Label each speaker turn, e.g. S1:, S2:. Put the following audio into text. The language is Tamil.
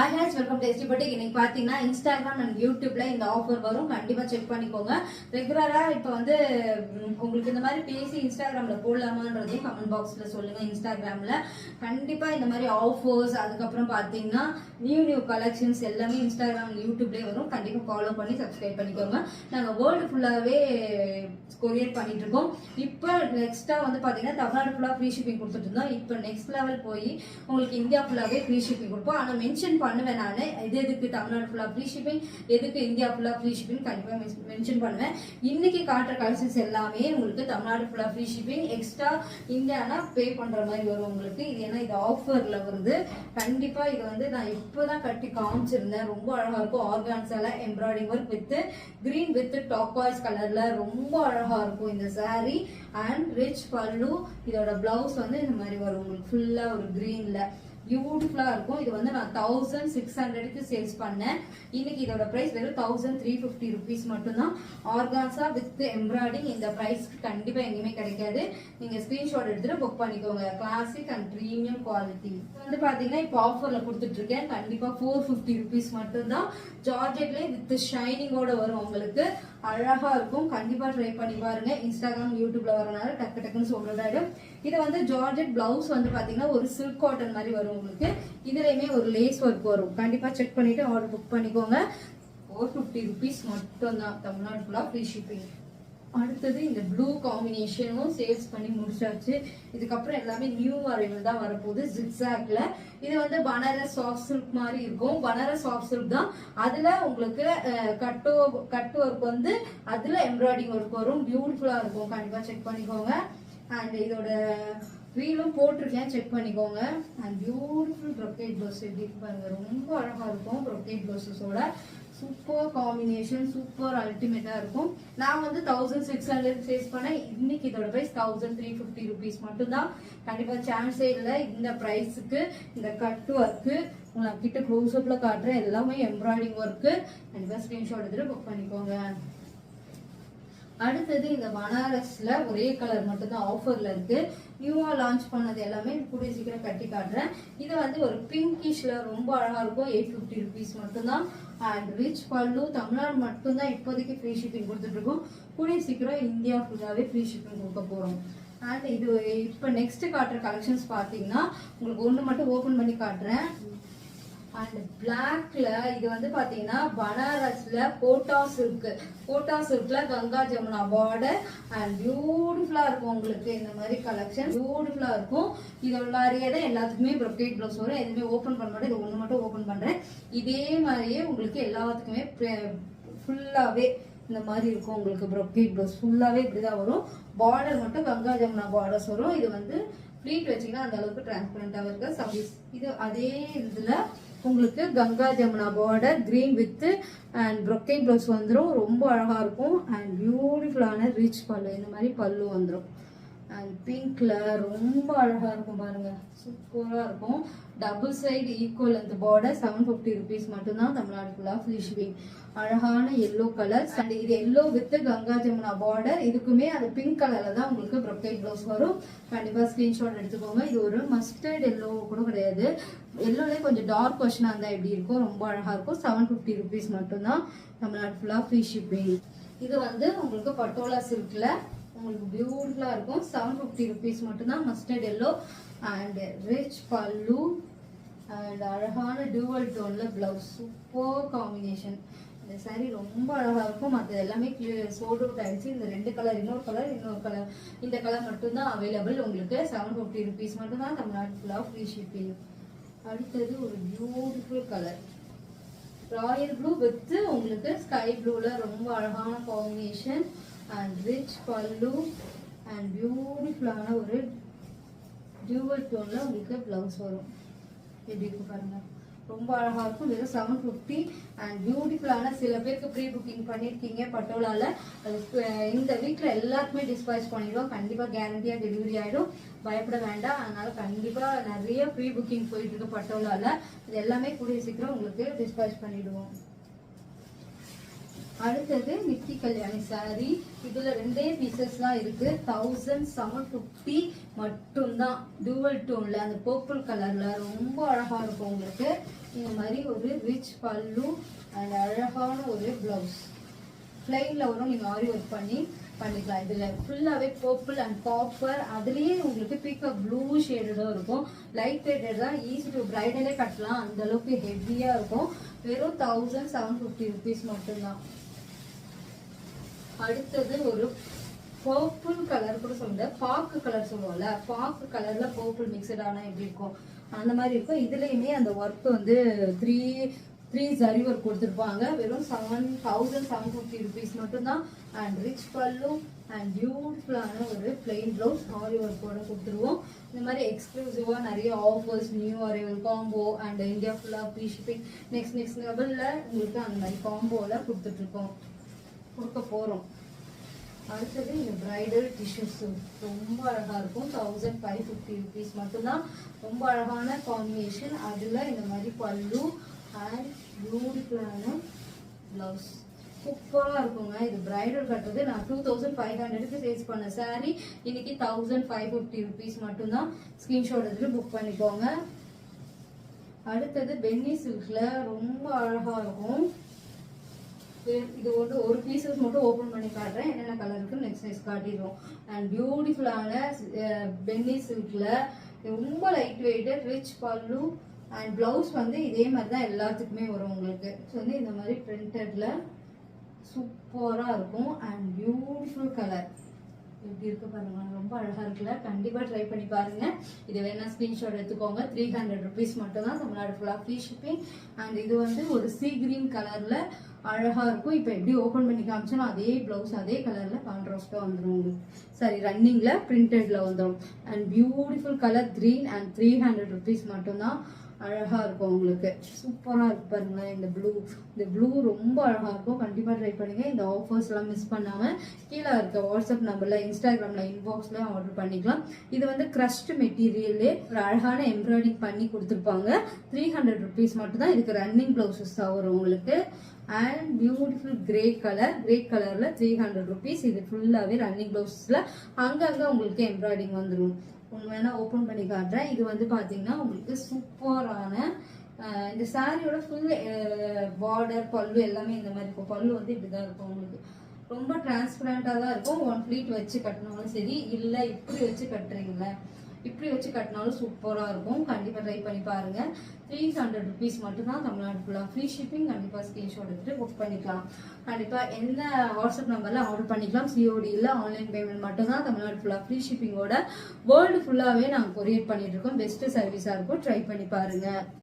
S1: Hi guys, welcome to ST Boutique. இன்னைக்கு பாத்தீங்கன்னா Instagram and YouTubeல இந்த ஆஃபர் வரும். கண்டிப்பா செக் பண்ணிக்கோங்க. ரெகுலரா இப்போ வந்து உங்களுக்கு இந்த மாதிரி பேசி Instagramல போடலாமான்றதையும் கமெண்ட் பாக்ஸ்ல சொல்லுங்க. Instagramல கண்டிப்பா இந்த மாதிரி ஆஃபர்ஸ், அதுக்கப்புறம் பாத்தீங்கன்னா நியூ கலெக்ஷன்ஸ் எல்லாமே Instagram YouTubeலயே வரும். கண்டிப்பா ஃபாலோ பண்ணி சப்ஸ்கிரைப் பண்ணிக்கோங்க. நாங்க வேர்ல்டு ஃபுல்லாவே கொரியர் பண்ணிட்டு இருக்கோம். இப்போ நெக்ஸ்டா வந்து பாத்தீங்கன்னா தமிழ்நாடு ஃபுல்லா ஃப்ரீ ஷிப்பிங் கொடுத்துட்டு இருந்தோம். இப்போ நெக்ஸ்ட் லெவல் போய் உங்களுக்கு இந்தியா ஃபுல்லாவே ஃப்ரீ ஷிப்பிங் கொடுப்போம். ஆனா மென்ஷன் பண்ணுவேன் நானு எதுக்கு தமிழ்நாடு ஃபுல்லா ஃப்ரீ ஷிப்பிங், எதுக்கு இந்தியா ஃபுல்லா ஃப்ரீ ஷிப்பிங் கண்டிப்பா மென்ஷன் பண்ணுவேன். இன்னைக்கு காட்டுற கலெக்ஷன்ஸ் எல்லாமே உங்களுக்கு தமிழ்நாடு ஃபுல்லா ஃப்ரீ ஷிப்பிங், எக்ஸ்ட்ரா இந்தியானா பே பண்ற மாதிரி வரும் உங்களுக்கு. இது ஏன்னா இது ஆஃபர்ல வருது. கண்டிப்பா இது வந்து நான் இப்பதான் கட்டி காமிச்சிருந்தேன். ரொம்ப அழகா இருக்கும். ஆர்கான்ஸால embroidering work with green with டாப்பாய்ஸ் கலர்ல ரொம்ப அழகா இருக்கும் இந்த சாரி. அண்ட் ரிச் பல்லு, இதோட பிளவுஸ் வந்து இந்த மாதிரி வரும் உங்களுக்கு ஃபுல்லா ஒரு கிரீன்ல பியூட்டிஃபுல்லா இருக்கும். இது வந்து நான் 1600க்கு சேல்ஸ் பண்ணேன். இன்னைக்கு இதோட பிரைஸ் வெறும் 1350 ருபீஸ் மட்டும்தான். ஆர்கான்ஸா வித் எம்ப்ராய்டிங் இந்த பிரைஸ்க்கு கண்டிப்பா எங்கேயுமே கிடைக்காது. நீங்க ஸ்கிரீன்ஷாட் எடுத்துட்டு புக் பண்ணிக்கோங்க. கிளாசிக் அண்ட் பிரீமியம் குவாலிட்டி வந்து பாத்தீங்கன்னா இப்போ ஆஃபர்ல கொடுத்துட்டு இருக்கேன். கண்டிப்பா 450 ருபீஸ் மட்டும்தான். ஜார்ஜெட்லயே வித் ஷைனிங்கோட வரும் உங்களுக்கு. அழகா இருக்கும். கண்டிப்பா ட்ரை பண்ணி பாருங்க. இன்ஸ்டாகிராம் யூடியூப்ல வரனால டக்குன்னு சொல்றதாயிடும். இது வந்து ஜார்ஜெட் பிளவுஸ் வந்து பாத்தீங்கன்னா ஒரு சில்க் காட்டன் மாதிரி வரும் உங்களுக்கு. இதுலயுமே ஒரு லேஸ் ஒர்க் வரும். கண்டிப்பா செக் பண்ணிட்டு ஆர்டர் புக் பண்ணிக்கோங்க. 450 ருபீஸ் மட்டும் தான். தமிழ்நாடு ஃபுல்லா ஃப்ரீ ஷிப்பிங். அடுத்தது இந்த ப்ளூ காம்பினேஷனும் சேல்ஸ் பண்ணி முடிச்சாச்சு. இதுக்கப்புறம் எல்லாமே நியூ அரைவல் தான் வரப்போகுது ஜிக்ஸாக்ல. இது வந்து பனாரஸ் சாஃப்ட் சில்க் மாதிரி இருக்கும். பனாரஸ் சாஃப்ட் சில்க் தான். அதுல உங்களுக்கு கட்டு ஒர்க் வந்து அதுல எம்ப்ராய்டிங் ஒர்க் வரும். பியூட்டிஃபுல்லா இருக்கும். கண்டிப்பா செக் பண்ணிக்கோங்க. அண்ட் இதோட வீலும் போட்டிருக்கேன், செக் பண்ணிக்கோங்க. அண்ட் பியூட்டிஃபுல் ப்ரொக்கேட் ப்ளவுஸ் எப்படி பாருங்க, ரொம்ப அழகா இருக்கும். ப்ரொக்கேட் ப்ளவுஸஸோட சூப்பர் காம்பினேஷன், சூப்பர் அல்டிமேட்டா இருக்கும். நான் வந்து 1600 சேல்ஸ் பண்ணேன். இன்னைக்கு இதோட பிரைஸ் 1350 ருபீஸ் மட்டும்தான். கண்டிப்பா சான்ஸே இல்லை இந்த பிரைஸுக்கு. இந்த கட் ஒர்க்கு உங்களை கிட்ட க்ளோஸ் அப்ல காட்டுறேன். எல்லாமே எம்ப்ராய்டிங் ஒர்க்கு. கண்டிப்பா ஸ்கிரீன்ஷாட் எடுத்துட்டு புக் பண்ணிக்கோங்க. அடுத்தது இந்த பனாரஸ்ல ஒரே கலர் மட்டும்தான் ஆஃபர்ல இருக்கு. நியூவா லான்ச் பண்ணது எல்லாமே கூடிய சீக்கிரம் கட்டி காட்டுறேன். இது வந்து ஒரு பிங்கிஷ்ல ரொம்ப அழகா இருக்கும். 850 ருபீஸ் மட்டும்தான். அண்ட் ரிச் பல்லு. தமிழ்நாடு மட்டும்தான் இப்போதைக்கு ஃப்ரீ ஷிப்பிங் கொடுத்துட்டு இருக்கோம். கூடிய சீக்கிரம் இந்தியா ஃபுல்லாவே ஃப்ரீ ஷிப்பிங் கொடுக்க போறோம். அண்ட் இது இப்ப நெக்ஸ்ட் காட்டுற கலெக்ஷன்ஸ் பாத்தீங்கன்னா உங்களுக்கு ஒண்ணு மட்டும் ஓபன் பண்ணி காட்டுறேன். அண்ட் பிளாக்ல இது வந்து பாத்தீங்கன்னா பனாரஸ்ல கோட்டா சில்க்ல கங்கா ஜமுனா பார்டர். அண்ட் பியூட்டிஃபுல்லா இருக்கும் உங்களுக்கு. இந்த மாதிரி கலெக்ஷன் பியூட்டிஃபுல்லா இருக்கும். இதோட மாதிரியே தான் எல்லாத்துக்குமே ப்ரொக்கேட் ப்ளவுஸ் வரும். எதுவுமே ஓபன் பண்ண மாட்டேன். இது ஒண்ணு மட்டும் ஓபன் பண்றேன். இதே மாதிரியே உங்களுக்கு எல்லாத்துக்குமே ஃபுல்லாவே இந்த மாதிரி இருக்கும் உங்களுக்கு. ப்ரொக்கேட் ப்ளவுஸ் ஃபுல்லாவே இப்படிதான் வரும். பார்டர் மட்டும் கங்கா ஜமுனா பார்டர்ஸ் வரும். இது வந்து ப்ளீட் வச்சீங்கன்னா அந்த அளவுக்கு டிரான்ஸ்பரண்டா இருக்கு. இது அதே இதுல உங்களுக்கு Ganga Jamuna border green with and brocade blouse வந்துடும். ரொம்ப அழகா இருக்கும். அண்ட் பியூட்டிஃபுல்லான ரிச் பல்லு. இந்த மாதிரி பல்லு வந்துடும். அண்ட் பிங்க்ல ரொம்ப அழகா இருக்கும் பாருங்க. சூப்பரா இருக்கும். Double side equal length border. 750 rupees மட்டும்தான். தமிழ்நாடு ஃபுல்லா ஃப்ரீ ஷிப்பிங். அழகான எல்லோ கலர். அண்ட் இது yellow with Ganga Jamuna border. இதுக்குமே அந்த பிங்க் கலர்ல தான் உங்களுக்கு ப்ரொக்கேட் ப்ளவுஸ் வரும். கண்டிப்பா ஸ்கிரீன்ஷாட் எடுத்துக்கோங்க. இது ஒரு மஸ்டர்ட் எல்லோ கூட கிடையாது. எல்லோலே கொஞ்சம் டார்க் வெர்ஷனா இருந்தா எப்படி இருக்கும். ரொம்ப அழகா இருக்கும். 750 ருபீஸ் மட்டும்தான். தமிழ்நாடு ஃபுல்லா ஃப்ரீ ஷிப்பிங். இது வந்து உங்களுக்கு பட்டோலா சில்க்ல உங்களுக்கு பியூட்டிஃபுல்லா இருக்கும். 750 ருபீஸ் மட்டும்தான். மஸ்டர்ட் எல்லோ அண்ட் ரிச் பல்லு அண்ட் அழகான டியூவல் டோன்ல பிளவுஸ். Super combination. இந்த சாரி ரொம்ப அழகா இருக்கும். மற்ற எல்லாமே சோல்ட் அவுட் ஆயிடுச்சு. இந்த ரெண்டு கலர், இன்னொரு கலர், இந்த கலர் மட்டும்தான் அவைலபிள் உங்களுக்கு. 750 ருபீஸ் மட்டும்தான். தமிழ்நாடு ஃபுல்லா ஃப்ரீ ஷிப்பிங். அடுத்தது ஒரு beautiful colour Royal blue with உங்களுக்கு ஸ்கை ப்ளூல ரொம்ப அழகான காம்பினேஷன். அண்ட் ரிச் பல்லு அண்ட் பியூட்டிஃபுல்லான ஒரு டியூவல் டோன்ல உங்களுக்கு பிளவுஸ் வரும். எப்படி இருக்கு பாருங்க. ரொம்ப அழகா இருக்கும். வெறும் 750. அண்ட் பியூட்டிஃபுல்லான சில பேருக்கு ப்ரீ புக்கிங் பண்ணிருக்கீங்க பட்டோலால. இந்த வீக்ல எல்லாருக்குமே டிஸ்பேச் பண்ணிடுவோம். கண்டிப்பா கேரண்டியா டெலிவரி ஆயிடும். பயப்பட வேண்டாம். அதனால கண்டிப்பா நிறைய ப்ரீ புக்கிங் போயிட்டு இருக்கு பட்டோலால. இது எல்லாமே கூடிய சீக்கிரம் உங்களுக்கு டிஸ்பேச் பண்ணிடுவோம். அடுத்தது நித்தி கல்யாணி சாரி. இதுல ரெண்டே பீசஸ் தான் இருக்கு. 1750 மட்டும்தான். டூவல் டோன்ல அந்த பர்பிள் கலர்ல ரொம்ப அழகா இருக்கும் உங்களுக்கு. இந்த மாதிரி ஒரு ரிச் பல்லு அண்ட் அழகான ஒரு பிளவுஸ். பிளைன்ல வரும், நீங்க ஆரி ஒர்க் பண்ணிக்கலாம். இதுல ஃபுல்லாவே பர்பிள் அண்ட் காப்பர், அதுலயே உங்களுக்கு பீகாக் ப்ளூ ஷேடடும் இருக்கும். லைட் வெயிட்டட் தான், ஈஸி டு பிரைடலே கட்டலாம், அந்த அளவுக்கு ஹெவியா இருக்கும். வெறும் 1750 rupees மட்டும்தான். அடுத்தது ஒரு பர்பிள் கலர் கூட சொல்லுங்க, பாக்கு கலர் சொல்லுவோம்ல, பாக்கு கலர்ல பர்பிள் மிக்சட் ஆனா எப்படி இருக்கும் அந்த மாதிரி இருக்கும். இதுலயுமே அந்த ஒர்க் வந்து த்ரீ ஜரி ஒர்க் கொடுத்துருப்பாங்க. வெறும் 1750 rupees மட்டும்தான். அண்ட் ரிச் பல்லு அண்ட் பியூட்டிஃபுல்லான ஒரு பிளெயின் ப்ளவுஸ் ஆரி ஒர்க்கோட கொடுத்துருவோம். இந்த மாதிரி எக்ஸ்க்ளூசிவா நிறைய offers, new arrival combo and India ஃபுல்லா ஃப்ரீ ஷிப்பிங், நெக்ஸ்ட் லெவல்ல உங்களுக்கு அந்த மாதிரி காம்போல கொடுக்க போறோம். அடுத்தது இந்த பிரைடல் டிஷ்யூ சூட் ரொம்ப அழகா இருக்கும். 1550 rupees மட்டும்தான். ரொம்ப அழகான காம்பினேஷன். அதுல இந்த மாதிரி பல்லு அண்ட் பியூட்டிஃபுல்லான பிளவுஸ் சூப்பரா இருக்குங்க. இது பிரைடல் கட்டுறது நான் 2500க்கு சேல்ஸ் பண்ண சாரி இன்னைக்கு 1550 rupees மட்டும்தான். ஸ்கிரீன்ஷாட் எடுத்து புக் பண்ணிக்கோங்க. அடுத்தது பென்னி சில்க்ல ரொம்ப அழகா இருக்கும். இது வந்து ஒரு பீசஸ் மட்டும் ஓபன் பண்ணி காட்டுறேன், என்னென்ன கலர் இருக்கு நெக்ஸ்ட் சைஸ் காட்டிடுவோம். அண்ட் பியூட்டிஃபுல்லான பென்னி சில்க்ல ரொம்ப லைட் வெயிட்டட் ரிச் பல்லு அண்ட் பிளவுஸ் வந்து இதே மாதிரி தான் எல்லாத்துக்குமே வரும் உங்களுக்கு. ஸோ வந்து இந்த மாதிரி பிரிண்டட்ல சூப்பரா இருக்கும். அண்ட் பியூட்டிஃபுல் கலர் எப்படி இருக்கு பாருங்க, ரொம்ப அழகா இருக்குல்ல. கண்டிப்பா ட்ரை பண்ணி பாருங்க. இது வேணா ஸ்கிரீன்ஷாட் எடுத்துக்கோங்க. 300 rupees மட்டும் தான், தமிழ்நாடு ஃபுல்லா ஃப்ரீ ஷிப்பிங். அண்ட் இது வந்து ஒரு சீ கிரீன் கலர்ல அழகா இருக்கும். இப்போ எப்படி ஓபன் பண்ணி காமிச்சோன்னா அதே பிளவுஸ் அதே கலர்ல கான்ட்ராஸ்டா வந்துடும் உங்களுக்கு. சரி, ரன்னிங்ல பிரிண்டட்ல வந்துடும். And beautiful colour green and 300 rupees மட்டும்தான். அழகா இருக்கும் உங்களுக்கு. சூப்பரா இருக்கு பாருங்களேன். இந்த ப்ளூ ரொம்ப அழகா இருக்கும். கண்டிப்பா ட்ரை பண்ணுங்க. இந்த ஆஃபர்ஸ் எல்லாம் மிஸ் பண்ணாம கீழே இருக்க வாட்ஸ்அப் நம்பர்ல, இன்ஸ்டாகிராம்ல, இன்பாக்ஸ்ல ஆர்டர் பண்ணிக்கலாம். இது வந்து கிரஷ்ட் மெட்டீரியல்லே ஒரு அழகான எம்ப்ராய்டிங் பண்ணி கொடுத்துருப்பாங்க. 300 rupees மட்டும் தான். இதுக்கு ரன்னிங் பிளவுசஸ் தான் வரும் உங்களுக்கு. அண்ட் பியூட்டிஃபுல் கிரே கலர்ல 300 rupees. இது ஃபுல்லாவே ரன்னிங் பிளவுஸ்ல அங்கங்க உங்களுக்கு எம்ப்ராய்டிஙங் வந்துடும். வேணா ஓபன் பண்ணி காட்டுறேன். இது வந்து பாத்தீங்கன்னா உங்களுக்கு சூப்பரான இந்த சாரியோட ஃபுல் பார்டர் பல்லு எல்லாமே இந்த மாதிரி இருக்கும். பல்லு வந்து இப்படிதான் இருக்கும் உங்களுக்கு. ரொம்ப டிரான்ஸ்பரண்டா தான் இருக்கும். 1 pleat வச்சு கட்டினாலும் சரி, இல்ல இப்படி வச்சு கட்டுறீங்களா, இப்படி வச்சு கட்டினாலும் சூப்பரா இருக்கும். கண்டிப்பா ட்ரை பண்ணி பாருங்க. 300 rupees மட்டும் தான், தமிழ்நாடு ஃபுல்லா ஃப்ரீ ஷிப்பிங். கண்டிப்பா ஸ்கிரீன்ஷாட் எடுத்துட்டு புக் பண்ணிக்கலாம். கண்டிப்பா எந்த வாட்ஸ்அப் நம்பர்ல ஆர்டர் பண்ணிக்கலாம். சிஓடி இல்ல, ஆன்லைன் பேமெண்ட் மட்டும் தான். தமிழ்நாடு ஃபுல்லா ஃப்ரீ ஷிப்பிங்கோட வேர்ல்டு ஃபுல்லாவே நாங்க கொரியர் பண்ணிட்டு இருக்கோம். பெஸ்ட் சர்வீஸா இருக்கும். ட்ரை பண்ணி பாருங்க.